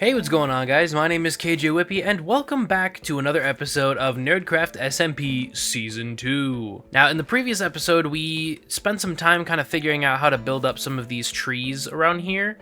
Hey, what's going on, guys? My name is Kjwippy, and welcome back to another episode of Nerdcraft SMP Season 2. Now, in the previous episode, we spent some time kind of figuring out how to build up some of these trees around here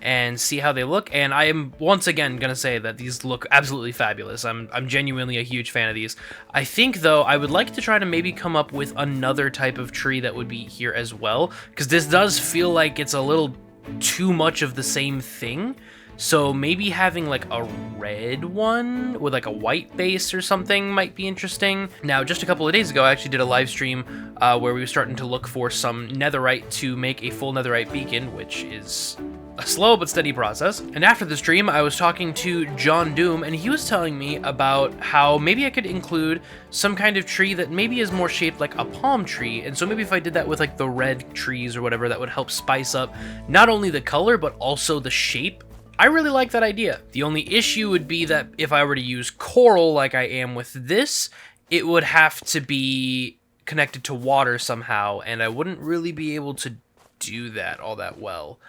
and see how they look, and I am once again going to say that these look absolutely fabulous. I'm genuinely a huge fan of these. I think, though, I would like to try to maybe come up with another type of tree that would be here as well, because this does feel like it's a little too much of the same thing. So maybe having like a red one with like a white base or something might be interesting. Now, just a couple of days ago, I actually did a live stream where we were starting to look for some netherite to make a full netherite beacon, which is a slow but steady process. And after the stream, I was talking to John Doom, and he was telling me about how maybe I could include some kind of tree that maybe is more shaped like a palm tree. And so maybe if I did that with like the red trees or whatever, that would help spice up not only the color, but also the shape. I really like that idea. The only issue would be that if I were to use coral like I am with this, it would have to be connected to water somehow, and I wouldn't really be able to do that all that well.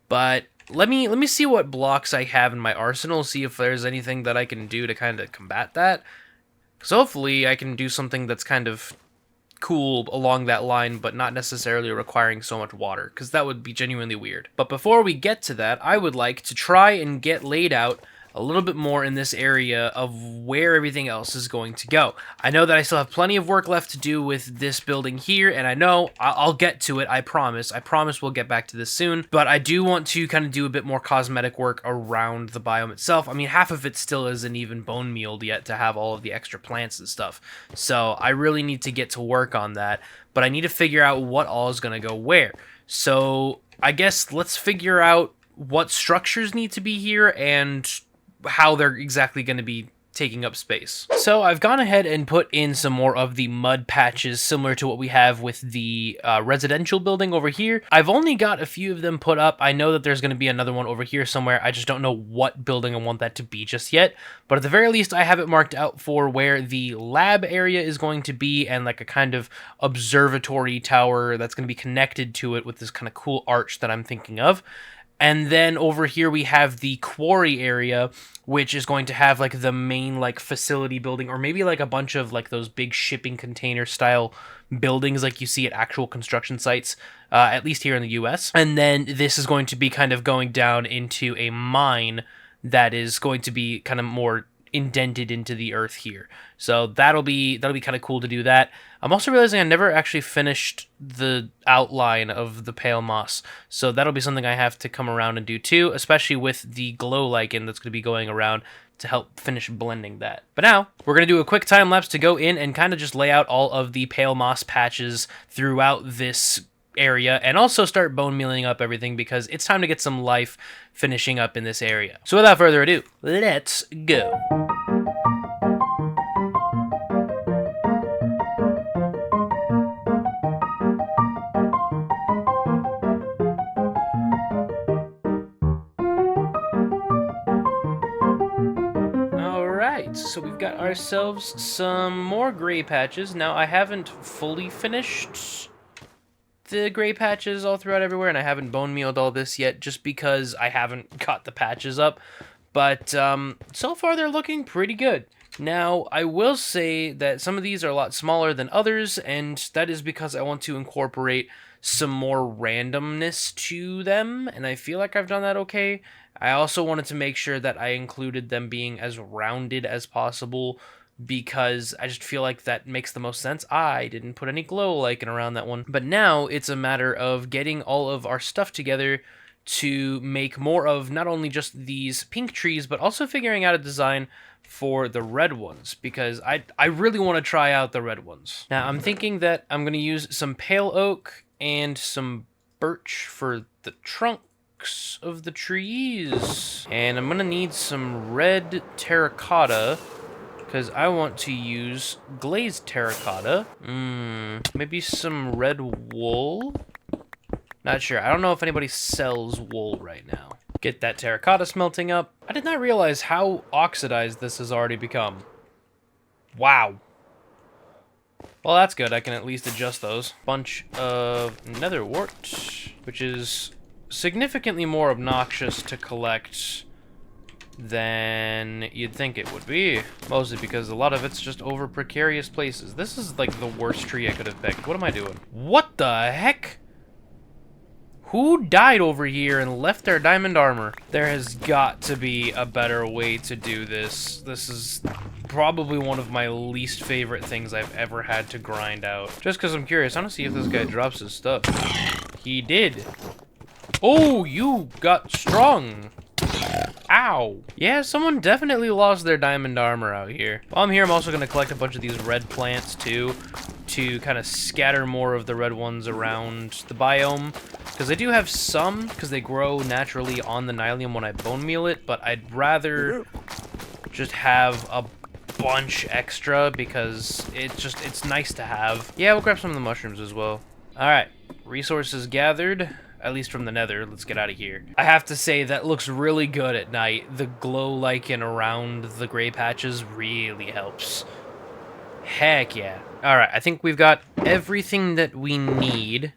But let me see what blocks I have in my arsenal, see if there's anything that I can do to kind of combat that. Because hopefully I can do something that's kind of cool along that line, but not necessarily requiring so much water, because that would be genuinely weird. But before we get to that, I would like to try and get laid out a little bit more in this area of where everything else is going to go. I know that I still have plenty of work left to do with this building here, and I know I'll get to it, I promise. I promise we'll get back to this soon, but I do want to kind of do a bit more cosmetic work around the biome itself. I mean, half of it still isn't even bone mealed yet to have all of the extra plants and stuff, so I really need to get to work on that, but I need to figure out what all is going to go where. So I guess let's figure out what structures need to be here and how they're exactly going to be taking up space. So I've gone ahead and put in some more of the mud patches similar to what we have with the residential building over here. I've only got a few of them put up. I know that there's going to be another one over here somewhere. I just don't know what building I want that to be just yet. But at the very least, I have it marked out for where the lab area is going to be and like a kind of observatory tower that's going to be connected to it with this kind of cool arch that I'm thinking of. And then over here we have the quarry area, which is going to have like the main like facility building, or maybe like a bunch of like those big shipping container style buildings like you see at actual construction sites, at least here in the US. And then this is going to be kind of going down into a mine that is going to be kind of more indented into the earth here. So that'll be kind of cool to do that. I'm also realizing I never actually finished the outline of the pale moss, so that'll be something I have to come around and do too, especially with the glow lichen that's going to be going around to help finish blending that. But now we're going to do a quick time lapse to go in and kind of just lay out all of the pale moss patches throughout this area, and also start bone mealing up everything because it's time to get some life finishing up in this area. So without further ado, let's go. Alright, so we've got ourselves some more gray patches. Now I haven't fully finished the gray patches all throughout everywhere, and I haven't bone mealed all this yet just because I haven't got the patches up, but so far they're looking pretty good. Now I will say that some of these are a lot smaller than others, and that is because I want to incorporate some more randomness to them, and I feel like I've done that okay. I also wanted to make sure that I included them being as rounded as possible, because I just feel like that makes the most sense. I didn't put any glow lichen around that one. But now it's a matter of getting all of our stuff together to make more of not only just these pink trees, but also figuring out a design for the red ones, because I really want to try out the red ones. Now I'm thinking that I'm going to use some pale oak and some birch for the trunks of the trees. And I'm going to need some red terracotta, because I want to use glazed terracotta. Maybe some red wool? Not sure. I don't know if anybody sells wool right now. Get that terracotta smelting up. I did not realize how oxidized this has already become. Wow. Well, that's good. I can at least adjust those. Bunch of netherwort, which is significantly more obnoxious to collect than you'd think it would be. Mostly because a lot of it's just over precarious places. This is like the worst tree I could have picked. What am I doing? What the heck? Who died over here and left their diamond armor? There has got to be a better way to do this. This is probably one of my least favorite things I've ever had to grind out. Just because I'm curious, I want to see if this guy drops his stuff. He did. Oh, you got strong. Ow. Yeah, someone definitely lost their diamond armor out here. While I'm here, I'm also going to collect a bunch of these red plants too, to kind of scatter more of the red ones around the biome. Because I do have some, because they grow naturally on the nylium when I bone meal it, but I'd rather just have a bunch extra because it's nice to have. Yeah, we'll grab some of the mushrooms as well. Alright, resources gathered. At least from the nether. Let's get out of here. I have to say, that looks really good at night. The glow lichen around the gray patches really helps. Heck yeah. Alright, I think we've got everything that we need.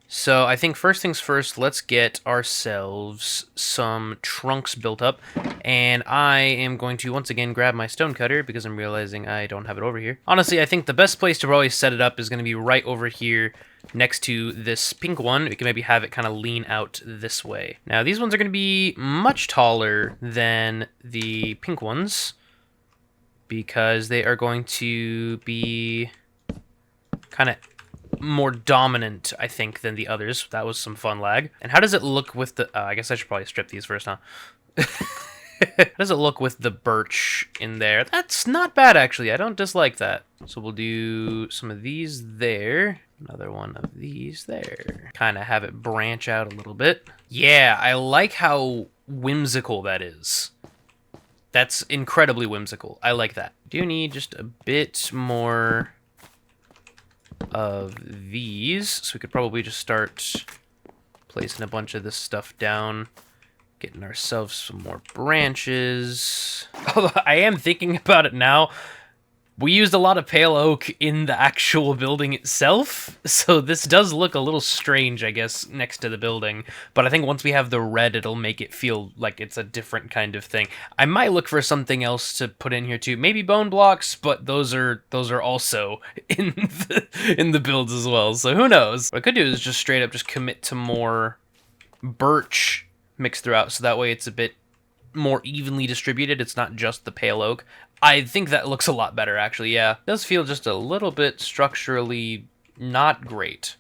So I think first things first, let's get ourselves some trunks built up. And I am going to once again grab my stone cutter because I'm realizing I don't have it over here. Honestly, I think the best place to probably set it up is going to be right over here next to this pink one. We can maybe have it kind of lean out this way. Now, these ones are going to be much taller than the pink ones because they are going to be kind of more dominant, I think, than the others. That was some fun lag. And how does it look with the... I guess I should probably strip these first, huh? How does it look with the birch in there? That's not bad, actually. I don't dislike that. So we'll do some of these there. Another one of these there. Kind of have it branch out a little bit. Yeah, I like how whimsical that is. That's incredibly whimsical. I like that. Do need just a bit more of these. So we could probably just start placing a bunch of this stuff down. Getting ourselves some more branches. Although I am thinking about it now, we used a lot of pale oak in the actual building itself, so this does look a little strange, I guess, next to the building. But I think once we have the red, it'll make it feel like it's a different kind of thing. I might look for something else to put in here too. Maybe bone blocks, but those are also in the builds as well. So who knows? What I could do is just straight up just commit to more birch mixed throughout, so that way it's a bit more evenly distributed. It's not just the pale oak. I think that looks a lot better, actually, yeah. It does feel just a little bit structurally not great.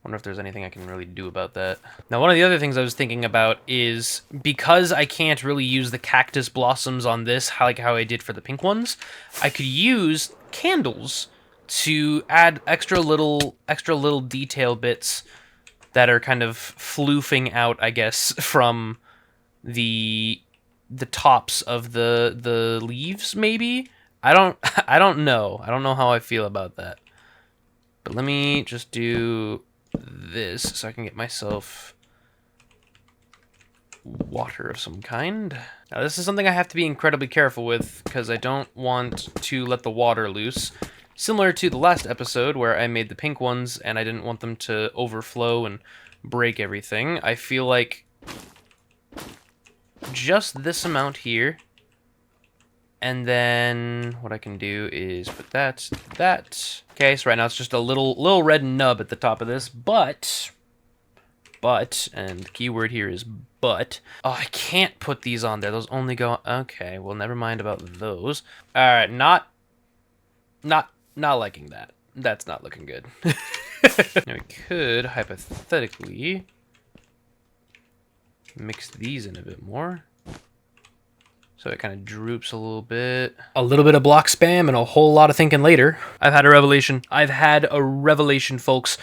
Wonder if there's anything I can really do about that. Now, one of the other things I was thinking about is, because I can't really use the cactus blossoms on this, like how I did for the pink ones, I could use candles to add extra little detail bits that are kind of floofing out, I guess, from the tops of the leaves, maybe? I don't know. I don't know how I feel about that. But let me just do this so I can get myself water of some kind. Now, this is something I have to be incredibly careful with because I don't want to let the water loose. Similar to the last episode where I made the pink ones and I didn't want them to overflow and break everything. I feel like just this amount here, and then what I can do is put that. Okay, so right now it's just a little red nub at the top of this, but, and the key word here is but. Oh, I can't put these on there. Those only go, okay, well, never mind about those. All right, not liking that. That's not looking good. Now we could, hypothetically, mix these in a bit more. So it kind of droops a little bit. A little bit of block spam and a whole lot of thinking later. I've had a revelation. I've had a revelation, folks.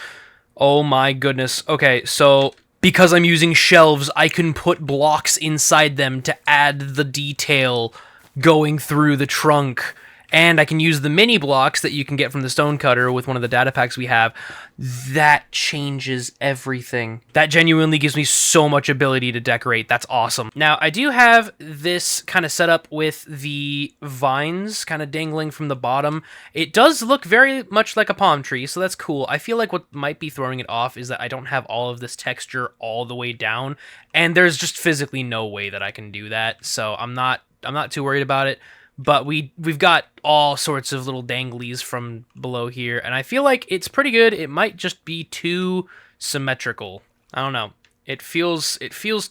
Oh my goodness. Okay, so because I'm using shelves, I can put blocks inside them to add the detail going through the trunk. and I can use the mini blocks that you can get from the stone cutter with one of the data packs we have. That changes everything. That genuinely gives me so much ability to decorate. That's awesome. Now, I do have this kind of set up with the vines kind of dangling from the bottom. It does look very much like a palm tree, so that's cool. I feel like what might be throwing it off is that I don't have all of this texture all the way down, and there's just physically no way that I can do that, so I'm not too worried about it. But we've got all sorts of little danglies from below here, and I feel like it's pretty good. It might just be too symmetrical. I don't know. It feels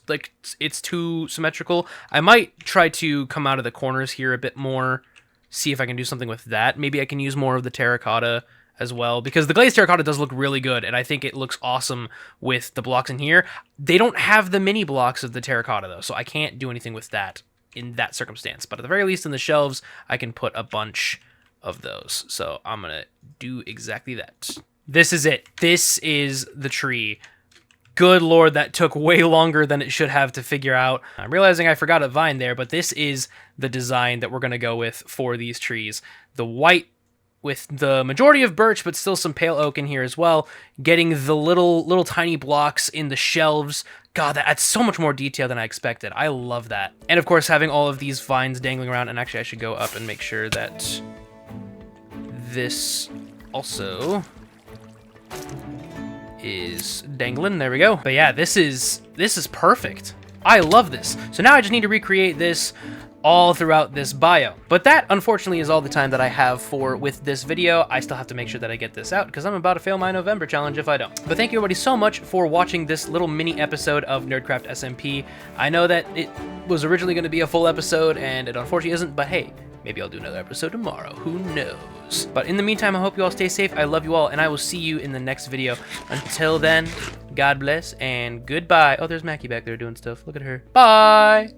like it's too symmetrical. I might try to come out of the corners here a bit more, see if I can do something with that. Maybe I can use more of the terracotta as well, because the glazed terracotta does look really good, and I think it looks awesome with the blocks in here. They don't have the mini blocks of the terracotta, though, so I can't do anything with that in that circumstance. But at the very least, in the shelves, I can put a bunch of those. So I'm going to do exactly that. This is it. This is the tree. Good lord, that took way longer than it should have to figure out. I'm realizing I forgot a vine there, but this is the design that we're going to go with for these trees. The white with the majority of birch, but still some pale oak in here as well. Getting the little tiny blocks in the shelves. God, that adds so much more detail than I expected. I love that. And of course, having all of these vines dangling around, and actually I should go up and make sure that this also is dangling. There we go. But yeah, this is perfect. I love this. So now I just need to recreate this all throughout this bio. But that, unfortunately, is all the time that I have with this video. I still have to make sure that I get this out, because I'm about to fail my November challenge if I don't. But thank you everybody so much for watching this little mini episode of Nerdcraft SMP. I know that it was originally going to be a full episode, and it unfortunately isn't, but hey, maybe I'll do another episode tomorrow. Who knows? But in the meantime, I hope you all stay safe. I love you all, and I will see you in the next video. Until then, God bless and goodbye. Oh, there's Mackie back there doing stuff. Look at her. Bye!